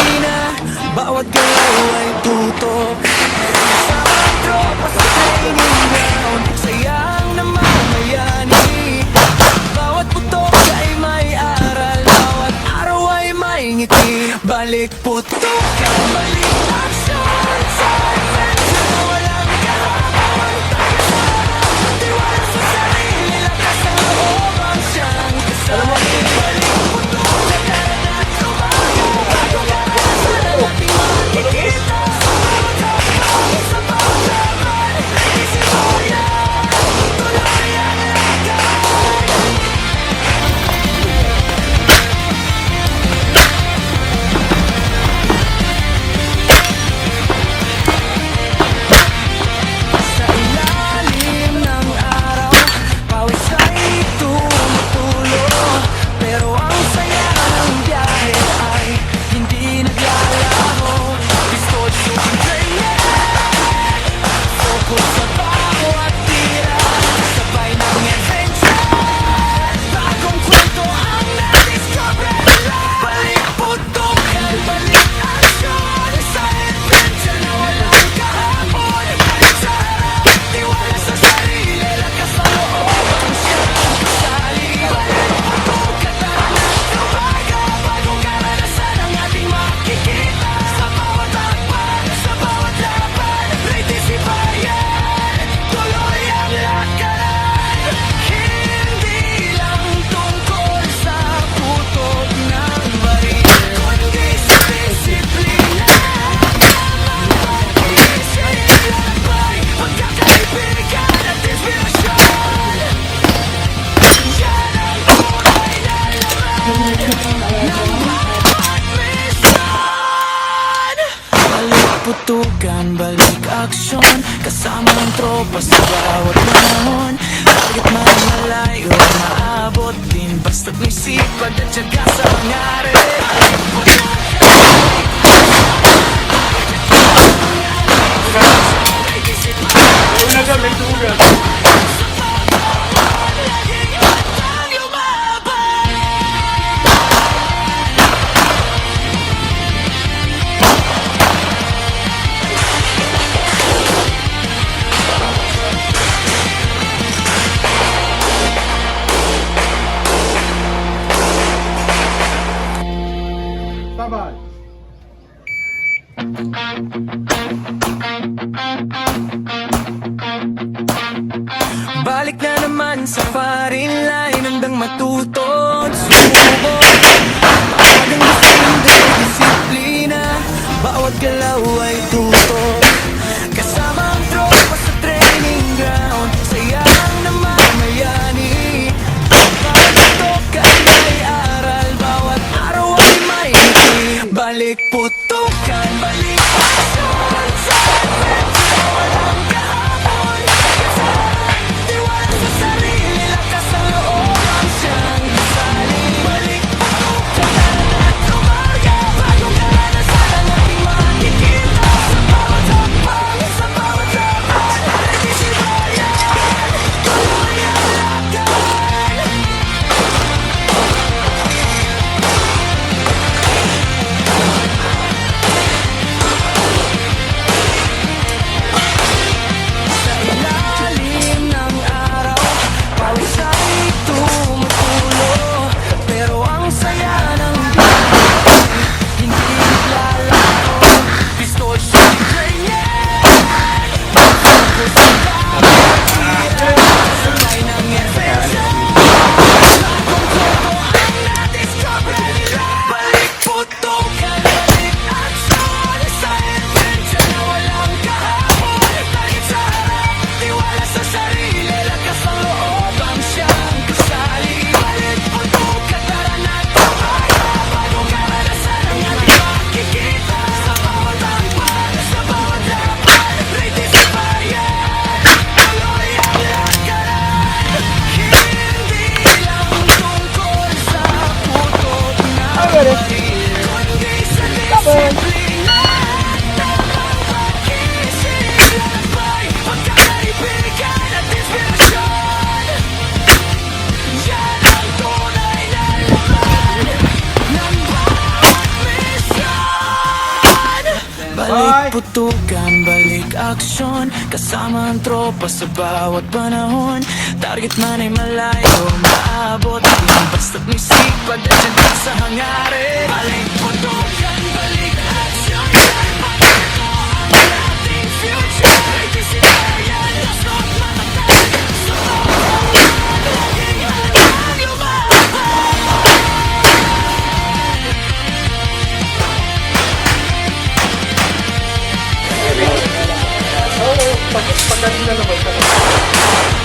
disiplina, bawat galaw ay tutok. Kasama ang tropa sa training ground, sayang na mamayani. Bawat putok ay may aral, bawat araw ay may ngiti. Balik putok, balik action, sa adventure na walang kahapon. Tiwala sa sarili, lakas ang loob ang siyang kasali. Balik putok, nagkaroon at tumayo, bago karanasan ang ating makikita. Sa bawat laban, isip mo yan, tuloy ang lakad. Sa ilalim ng araw, pawis ay tumutulo. Pero ang saya ng biyahe ay hindi naglalaho. Distortion training, focus sa bawat tira, sabay ng adventure. Bagong kwento ang na-discover. Balik putok at balik action, sa adventure na walang kahapon. Balik sa harap, tiwala sa sarili, lakas ng loob ang siyang kasali. Balik putok at tara na tumaga, bagong karanasan ang ating makikita. Sa bawat takpan, sa bawat laban, ready si bayan, tuloy ang lakad. Hindi lang tungkol sa putok ng baril, kundi sa disiplina. Isip-labay, pagkakaibigan at inspirasyon. Yan ang tunay na laman ng bawat misyon. Balik putukan, balik aksyon, kasama ang tropa sa bawat panahon. Target man malayo, maabot din, basta't may sipag at tiyaga sa pangyari. Balik putukan, laging handang lumaban. Bye-bye. Balik na naman sa firing line, handang matuto at sumubok. Hanggang gusto disiplina, bawat galaw ay tutok. Kasama ang tropa sa training ground, sayang na mamayani. Bawat putok ay may aral, bawat araw ay may ngiti. Balik putukan, balik action, sa adventure na walang kahapon. Tiwala sa sarili, lakas ang loob ang siyang kasali. Balik putukan, tara na tumaga, bagong karanasan ang ating makikita. Sa bawat takpan, sa bawat laban, ready si bayan, tuloy ang lakad. Balik putukan, balik aksyon, kasama ang tropa sa bawat panahon. Target man ay malayo, maabot din basta't may sipag at siyempre sa hangarin. Balik putukan, balik aksyon, pagkakito ang ating future. May disitayan, that's not matatag. So, laging handang lumaban. Oo, pag-galing na naman.